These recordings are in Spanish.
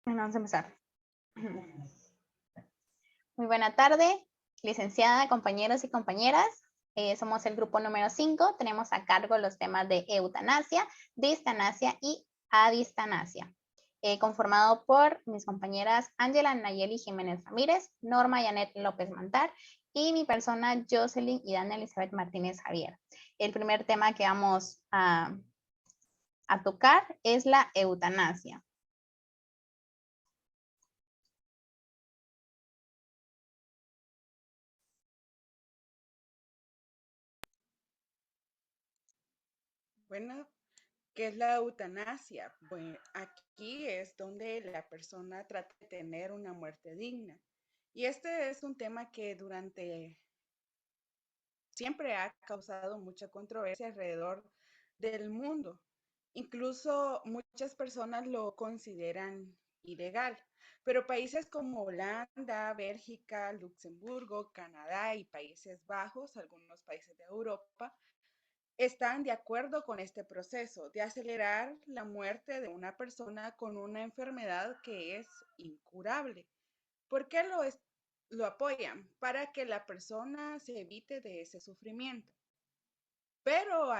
Bueno, vamos a empezar. Muy buena tarde, licenciada, compañeros y compañeras. Somos el grupo número 5. Tenemos a cargo los temas de eutanasia, distanasia y adistanasia. Conformado por mis compañeras Ángela Nayeli Jiménez Ramírez, Norma Yanet López Mantar y mi persona Jocelyn y Dana Elizabeth Martínez Javier. El primer tema que vamos a tocar es la eutanasia. Bueno, ¿qué es la eutanasia? Bueno, aquí es donde la persona trata de tener una muerte digna. Y este es un tema que siempre ha causado mucha controversia alrededor del mundo. Incluso muchas personas lo consideran ilegal, pero países como Holanda, Bélgica, Luxemburgo, Canadá y Países Bajos, algunos países de Europa, están de acuerdo con este proceso de acelerar la muerte de una persona con una enfermedad que es incurable. ¿Por qué lo apoyan? Para que la persona se evite de ese sufrimiento. Pero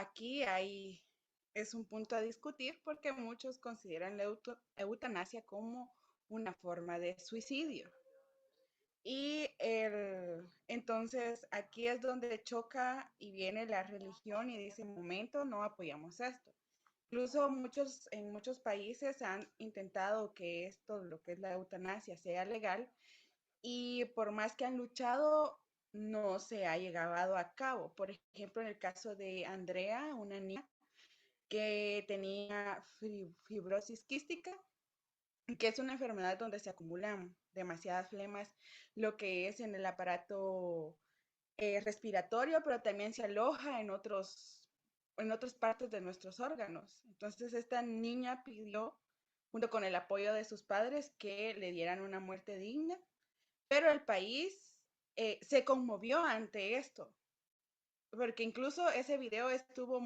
es un punto a discutir porque muchos consideran la eutanasia como una forma de suicidio. Entonces aquí es donde choca y viene la religión y dice, momento, no apoyamos esto. Incluso en muchos países han intentado que esto, lo que es la eutanasia, sea legal y por más que han luchado, no se ha llegado a cabo. Por ejemplo, en el caso de Andrea, una niña que tenía fibrosis quística, que es una enfermedad donde se acumulan demasiadas flemas, lo que es en el aparato respiratorio, pero también se aloja en otras partes de nuestros órganos. Entonces, esta niña pidió, junto con el apoyo de sus padres, que le dieran una muerte digna, pero el país se conmovió ante esto, porque incluso ese video estuvo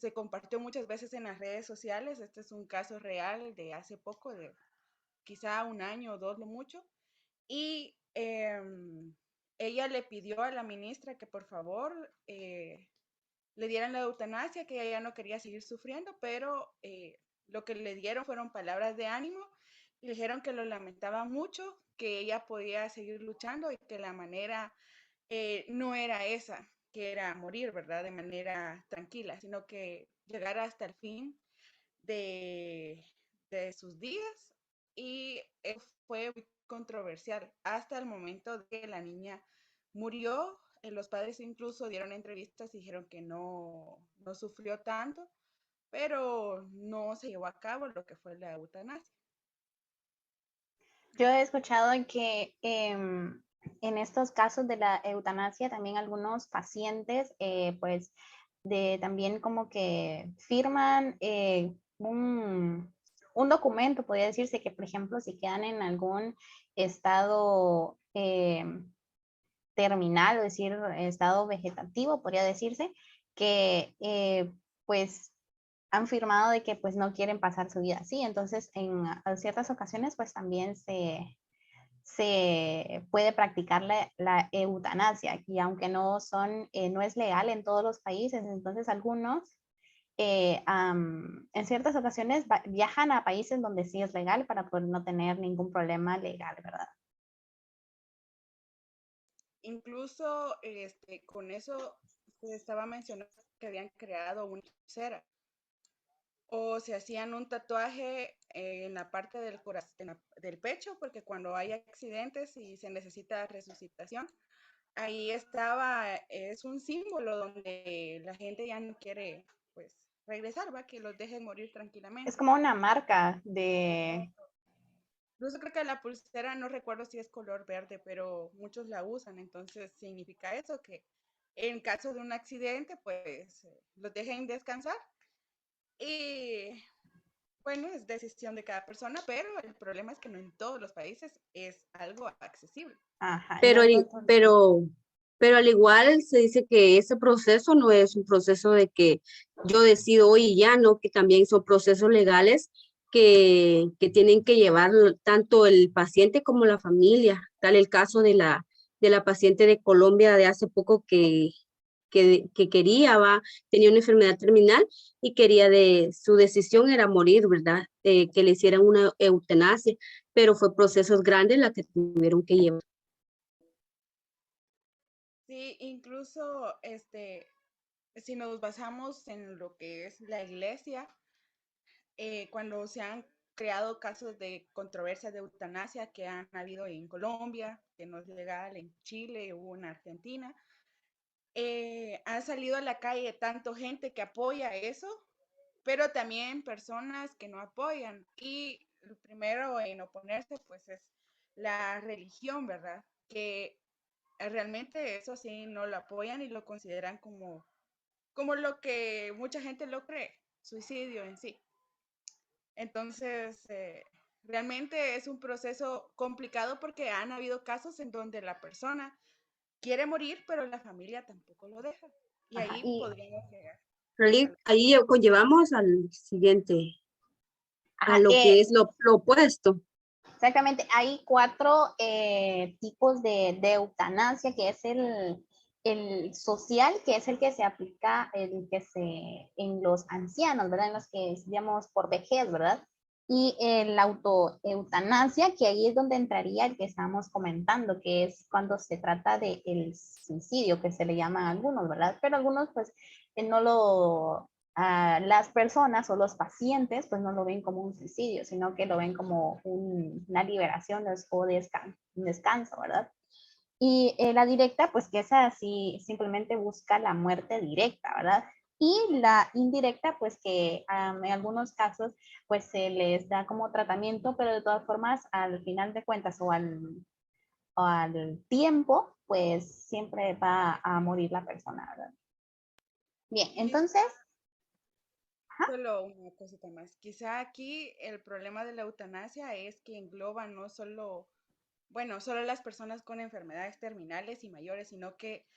se compartió muchas veces en las redes sociales. Este es un caso real de hace poco, de quizá un año o dos, lo mucho. Y ella le pidió a la ministra que por favor le dieran la eutanasia, que ella ya no quería seguir sufriendo, pero lo que le dieron fueron palabras de ánimo y le dijeron que lo lamentaba mucho, que ella podía seguir luchando y que la manera no era esa, que era morir, ¿verdad? De manera tranquila, sino que llegar hasta el fin de, de sus días. Y fue muy controversial hasta el momento de que la niña murió. Los padres incluso dieron entrevistas y dijeron que no sufrió tanto, pero no se llevó a cabo lo que fue la eutanasia. Yo he escuchado que en estos casos de la eutanasia también algunos pacientes pues también como que firman un documento, podría decirse que por ejemplo si quedan en algún estado terminal, es decir, estado vegetativo, podría decirse, que pues han firmado de que pues no quieren pasar su vida así. Entonces, en ciertas ocasiones pues también se puede practicar la eutanasia y aunque no es legal en todos los países, entonces algunos en ciertas ocasiones viajan a países donde sí es legal para poder no tener ningún problema legal, ¿verdad? Incluso con eso se estaba mencionando que habían creado una pulsera o se hacían un tatuaje en la parte del corazón, del pecho, porque cuando hay accidentes y se necesita resucitación, ahí estaba, es un símbolo donde la gente ya no quiere, pues, regresar, va, que los dejen morir tranquilamente. Es como una marca de... Incluso creo que la pulsera, no recuerdo si es color verde, pero muchos la usan, entonces significa eso, que en caso de un accidente, pues, los dejen descansar. Y bueno, es decisión de cada persona, pero el problema es que no en todos los países es algo accesible. Ajá, Pero, pero al igual se dice que ese proceso no es un proceso de que yo decido hoy y ya, no, que también son procesos legales que tienen que llevar tanto el paciente como la familia. Tal el caso de la paciente de Colombia de hace poco que quería, tenía una enfermedad terminal y quería su decisión era morir, ¿verdad? Que le hicieran una eutanasia, pero fue procesos grandes la que tuvieron que llevar. Sí, incluso si nos basamos en lo que es la iglesia, cuando se han creado casos de controversia de eutanasia que han habido en Colombia, que no es legal, en Chile o en Argentina, ha salido a la calle tanto gente que apoya eso, pero también personas que no apoyan. Y el primero en oponerse, pues es la religión, ¿verdad? Que realmente eso sí no lo apoyan y lo consideran como lo que mucha gente lo cree, suicidio en sí. Entonces, realmente es un proceso complicado porque han habido casos en donde la persona quiere morir, pero la familia tampoco lo deja. Y Ajá, ahí y, podríamos llegar. Ahí conllevamos al siguiente, a ajá, lo que es lo opuesto. exactamente, hay 4 tipos de eutanasia, que es el social, que es el que se aplica en los ancianos, ¿verdad? En los que digamos por vejez, ¿verdad? Y el autoeutanasia, que ahí es donde entraría el que estábamos comentando, que es cuando se trata de el suicidio, que se le llama a algunos, ¿verdad? Pero algunos pues no lo las personas o los pacientes pues no lo ven como un suicidio, sino que lo ven como una liberación o un descanso, ¿verdad? Y la directa, pues que esa sí simplemente busca la muerte directa, ¿verdad? Y la indirecta, pues que en algunos casos, pues se les da como tratamiento, pero de todas formas, al final de cuentas o al tiempo, pues siempre va a morir la persona, ¿verdad? Bien, Y entonces, solo una cosita más. Quizá aquí el problema de la eutanasia es que engloba no solo, bueno, solo las personas con enfermedades terminales y mayores, sino que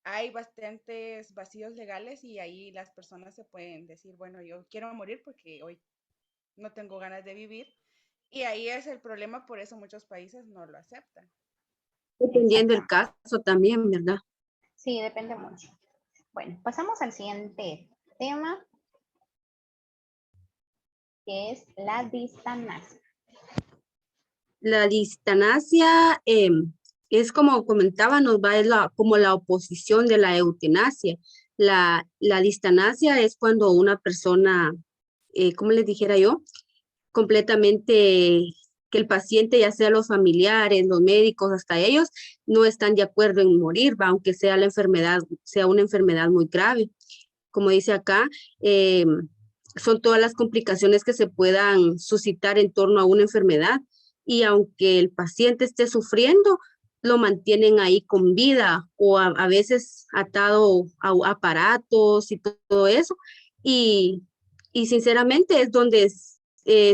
hay bastantes vacíos legales y ahí las personas se pueden decir, bueno, yo quiero morir porque hoy no tengo ganas de vivir. Y ahí es el problema, por eso muchos países no lo aceptan. Dependiendo del exactamente. caso también, ¿verdad? Sí, depende mucho. Bueno, pasamos al siguiente tema, que es la distanasia. La distanasia es como comentábamos, es como la oposición de la eutanasia. La distanasia es cuando una persona, ¿cómo les dijera yo? Completamente que el paciente, ya sea los familiares, los médicos, hasta ellos, no están de acuerdo en morir, aunque sea la enfermedad, sea una enfermedad muy grave. Como dice acá, son todas las complicaciones que se puedan suscitar en torno a una enfermedad y aunque el paciente esté sufriendo, lo mantienen ahí con vida o a veces atado a aparatos y todo eso. Y, y sinceramente es donde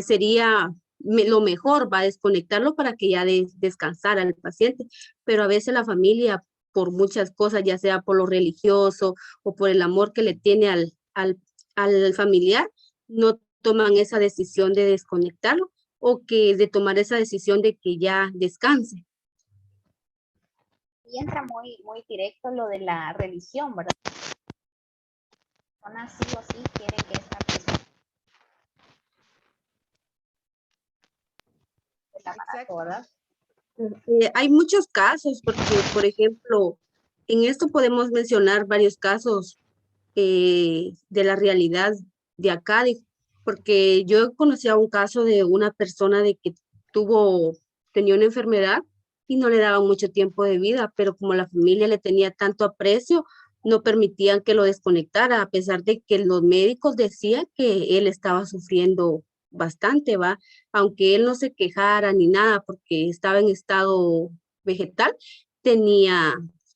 sería lo mejor, va a desconectarlo para que ya descansara el paciente, pero a veces la familia, por muchas cosas, ya sea por lo religioso o por el amor que le tiene al familiar, no toman esa decisión de desconectarlo o que de tomar esa decisión de que ya descanse. Y entra muy directo lo de la religión, ¿verdad? Personas sí o sí quieren que esta persona el aparato, Exacto. ¿verdad? Hay muchos casos, porque, por ejemplo, en esto podemos mencionar varios casos de la realidad de acá, porque yo conocía un caso de una persona de que tenía una enfermedad y no le daban mucho tiempo de vida, pero como la familia le tenía tanto aprecio, no permitían que lo desconectara, a pesar de que los médicos decían que él estaba sufriendo bastante, aunque él no se quejara ni nada, porque estaba en estado vegetal,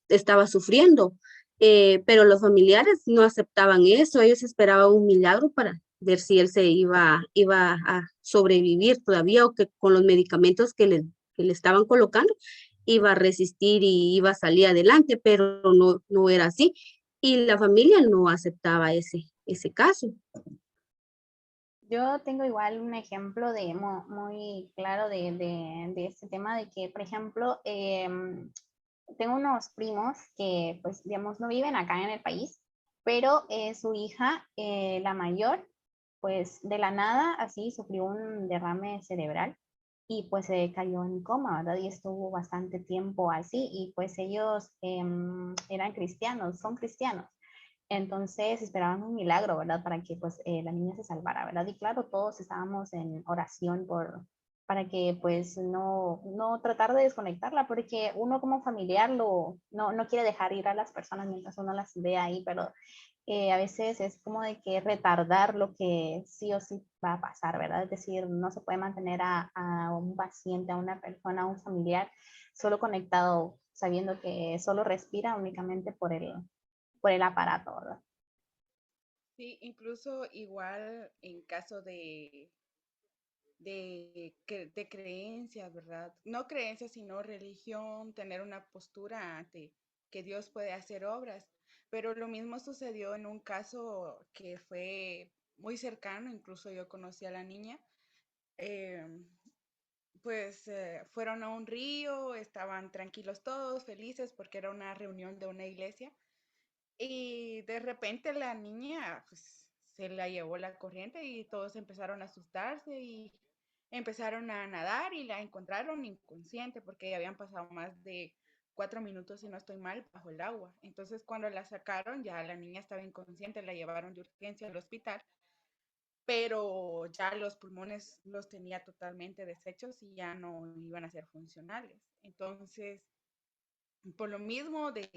estaba sufriendo, pero los familiares no aceptaban eso, ellos esperaban un milagro para ver si él iba a sobrevivir todavía o que con los medicamentos que le estaban colocando iba a resistir y iba a salir adelante, pero no era así. Y la familia no aceptaba ese caso. Yo tengo igual un ejemplo de muy claro de este tema de que, por ejemplo, tengo unos primos que, pues, digamos, no viven acá en el país, pero su hija, la mayor, pues, de la nada, así, sufrió un derrame cerebral y, pues, se cayó en coma, ¿verdad? Y estuvo bastante tiempo así y, pues, ellos eran cristianos, son cristianos. Entonces esperaban un milagro, ¿verdad? Para que pues la niña se salvara, ¿verdad? Y claro, todos estábamos en oración para que pues no tratar de desconectarla, porque uno como familiar no quiere dejar ir a las personas mientras uno las ve ahí, pero a veces es como de que retardar lo que sí o sí va a pasar, ¿verdad? Es decir, no se puede mantener a un paciente, a una persona, a un familiar, solo conectado, sabiendo que solo respira únicamente por el aparato, ¿verdad? Sí, incluso igual en caso de creencias, ¿verdad? No creencias, sino religión, tener una postura ante que Dios puede hacer obras. Pero lo mismo sucedió en un caso que fue muy cercano, incluso yo conocí a la niña. eh, fueron a un río, estaban tranquilos todos, felices porque era una reunión de una iglesia. Y de repente la niña, pues, se la llevó la corriente y todos empezaron a asustarse y empezaron a nadar y la encontraron inconsciente porque ya habían pasado más de 4 minutos, si no estoy mal, bajo el agua. Entonces, cuando la sacaron, ya la niña estaba inconsciente, la llevaron de urgencia al hospital, pero ya los pulmones los tenía totalmente deshechos y ya no iban a ser funcionales. Entonces, por lo mismo de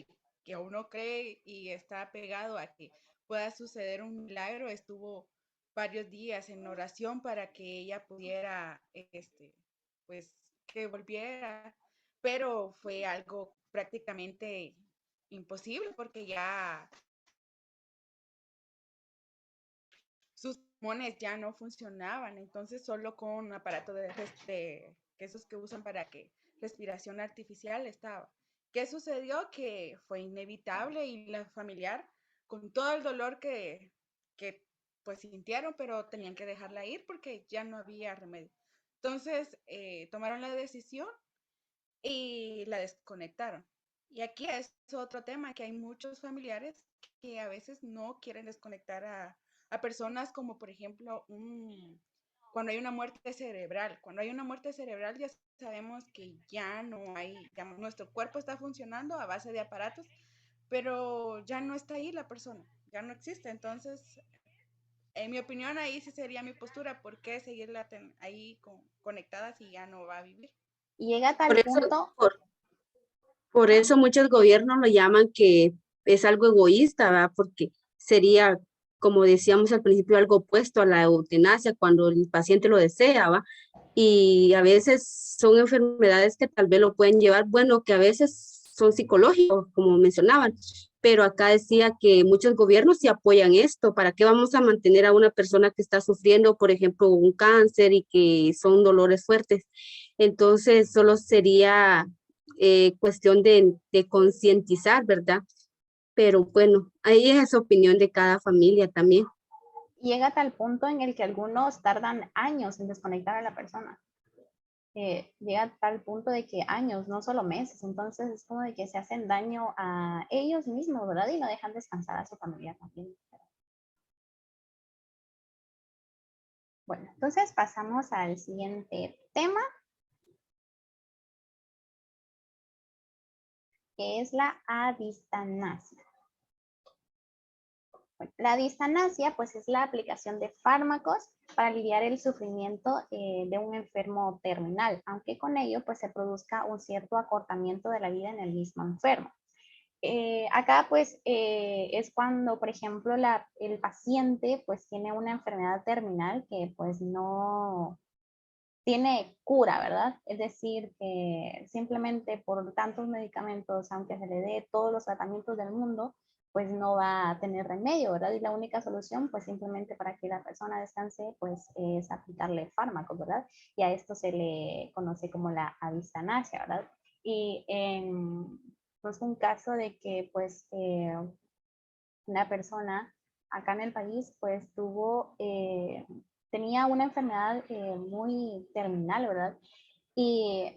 que uno cree y está pegado a que pueda suceder un milagro, estuvo varios días en oración para que ella pudiera, pues, que volviera, pero fue algo prácticamente imposible porque ya sus pulmones ya no funcionaban, entonces solo con un aparato de esos que usan para que respiración artificial estaba. ¿Qué sucedió? Que fue inevitable y la familiar, con todo el dolor que pues sintieron, pero tenían que dejarla ir porque ya no había remedio. Entonces tomaron la decisión y la desconectaron. Y aquí es otro tema, que hay muchos familiares que a veces no quieren desconectar a personas como por ejemplo cuando hay una muerte cerebral. Cuando hay una muerte cerebral ya sabemos que ya no hay, digamos, nuestro cuerpo está funcionando a base de aparatos, pero ya no está ahí la persona, ya no existe. Entonces, en mi opinión, ahí sí sería mi postura, ¿por qué seguirla ahí conectada si ya no va a vivir? Y llega a Por tal eso, punto, por ajá, eso muchos gobiernos lo llaman que es algo egoísta, ¿verdad? Porque sería, como decíamos al principio, algo opuesto a la eutanasia cuando el paciente lo desea, ¿va? Y a veces son enfermedades que tal vez lo pueden llevar, bueno, que a veces son psicológicos, como mencionaban, pero acá decía que muchos gobiernos sí apoyan esto. ¿Para qué vamos a mantener a una persona que está sufriendo, por ejemplo, un cáncer y que son dolores fuertes? Entonces, solo sería cuestión de concientizar, ¿verdad? Pero bueno, ahí es esa opinión de cada familia también. llega a tal punto en el que algunos tardan años en desconectar a la persona. Llega a tal punto de que años, no solo meses, entonces es como de que se hacen daño a ellos mismos, ¿verdad? Y no dejan descansar a su familia también. Bueno, entonces pasamos al siguiente tema, que es la avistanasia. Bueno, la distanasia, pues, es la aplicación de fármacos para aliviar el sufrimiento de un enfermo terminal, aunque con ello, pues, se produzca un cierto acortamiento de la vida en el mismo enfermo. Acá, pues, es cuando, por ejemplo, el paciente, pues, tiene una enfermedad terminal que, pues, no tiene cura, ¿verdad? Es decir, que simplemente por tantos medicamentos, aunque se le dé todos los tratamientos del mundo, pues no va a tener remedio, ¿verdad? Y la única solución, pues simplemente para que la persona descanse, pues es aplicarle fármacos, ¿verdad? Y a esto se le conoce como la avistanasia, ¿verdad? Y pues un caso de que, pues, una persona acá en el país, pues tuvo tenía una enfermedad muy terminal, ¿verdad? Y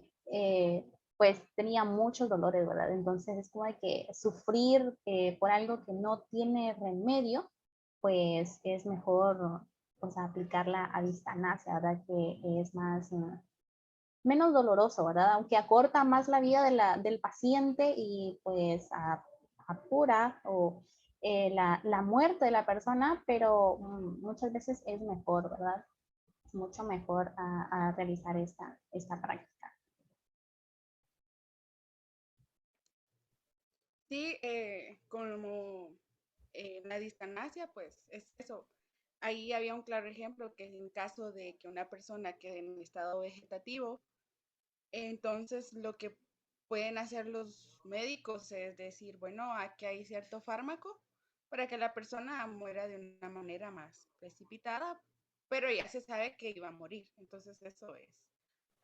pues tenía muchos dolores, ¿verdad? Entonces es como de que sufrir por algo que no tiene remedio, pues es mejor, o sea, aplicarla a distancia, ¿verdad? Que es más, menos doloroso, ¿verdad? Aunque acorta más la vida del paciente y pues apura o la muerte de la persona, pero muchas veces es mejor, ¿verdad? Es mucho mejor a realizar esta práctica. Sí, como la distanasia, pues es eso. Ahí había un claro ejemplo que en caso de que una persona quede en estado vegetativo, entonces lo que pueden hacer los médicos es decir, bueno, aquí hay cierto fármaco para que la persona muera de una manera más precipitada, pero ya se sabe que iba a morir. Entonces eso es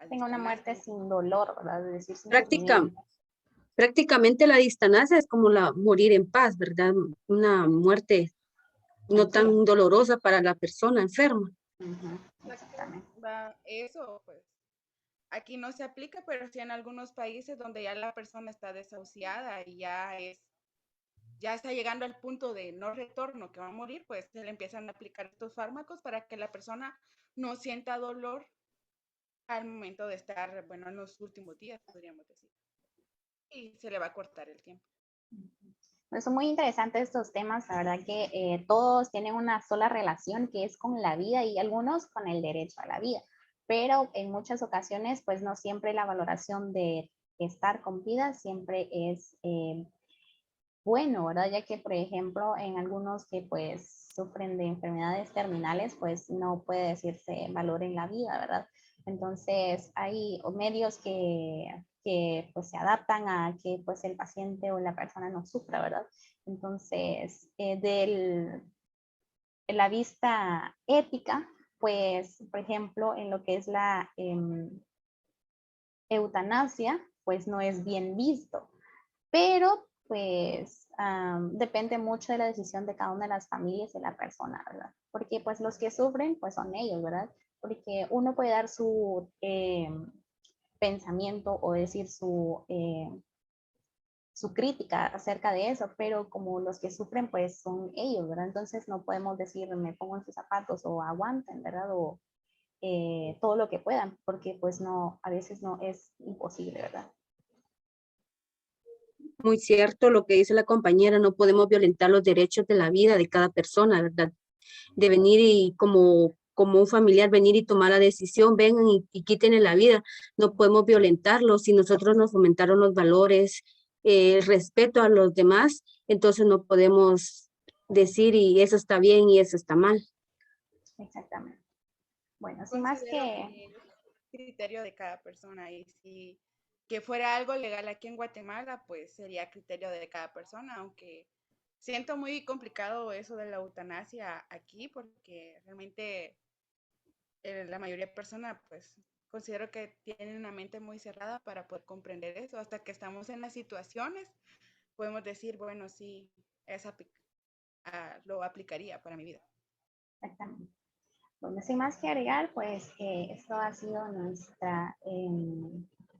Tengo una muerte adistanasia. sin dolor, ¿verdad? Es decir, sin Práctica, sufrimiento. prácticamente la distanasia es como la morir en paz, ¿verdad? Una muerte no Tranquila. tan dolorosa para la persona enferma. Ujú, Exacto. exactamente. Eso, pues, aquí no se aplica, pero sí en algunos países donde ya la persona está desahuciada y ya está llegando al punto de no retorno, que va a morir, pues se le empiezan a aplicar estos fármacos para que la persona no sienta dolor al momento de estar, bueno, en los últimos días, podríamos decir. Y se le va a cortar el tiempo. Pues son muy interesantes estos temas, la verdad que todos tienen una sola relación que es con la vida y algunos con el derecho a la vida, pero en muchas ocasiones pues no siempre la valoración de estar con vida siempre es bueno, ¿verdad? Ya que por ejemplo en algunos que pues sufren de enfermedades terminales pues no puede decirse valor en la vida, ¿verdad? Entonces hay medios que pues se adaptan a que pues el paciente o la persona no sufra, ¿verdad? Entonces, de la vista ética, pues, por ejemplo, en lo que es la eutanasia, pues no es bien visto, pero pues depende mucho de la decisión de cada una de las familias y de la persona, ¿verdad? Porque pues los que sufren, pues son ellos, ¿verdad? Porque uno puede dar su pensamiento o decir su crítica acerca de eso, pero como los que sufren, pues son ellos, ¿verdad? Entonces no podemos decir, me pongo en sus zapatos o aguanten, ¿verdad? O todo lo que puedan, porque pues no, a veces no es imposible, ¿verdad? Muy cierto lo que dice la compañera, no podemos violentar los derechos de la vida de cada persona, ¿verdad? De venir y como un familiar venir y tomar la decisión, vengan y quítenle la vida, no podemos violentarlos. Si nosotros nos fomentaron los valores, el respeto a los demás, entonces no podemos decir y eso está bien y eso está mal. Exactamente. Bueno, sin más Considero que, que es criterio de cada persona y si que fuera algo legal aquí en Guatemala, pues sería criterio de cada persona, aunque siento muy complicado eso de la eutanasia aquí porque realmente la mayoría de personas pues considero que tienen una mente muy cerrada para poder comprender eso. Hasta que estamos en las situaciones, podemos decir, bueno, sí, lo aplicaría para mi vida. exactamente. Bueno, sin más que agregar, pues esto ha sido nuestra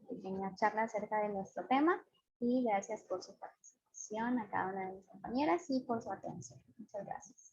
pequeña charla acerca de nuestro tema y gracias por su participación a cada una de mis compañeras y por su atención. Muchas gracias.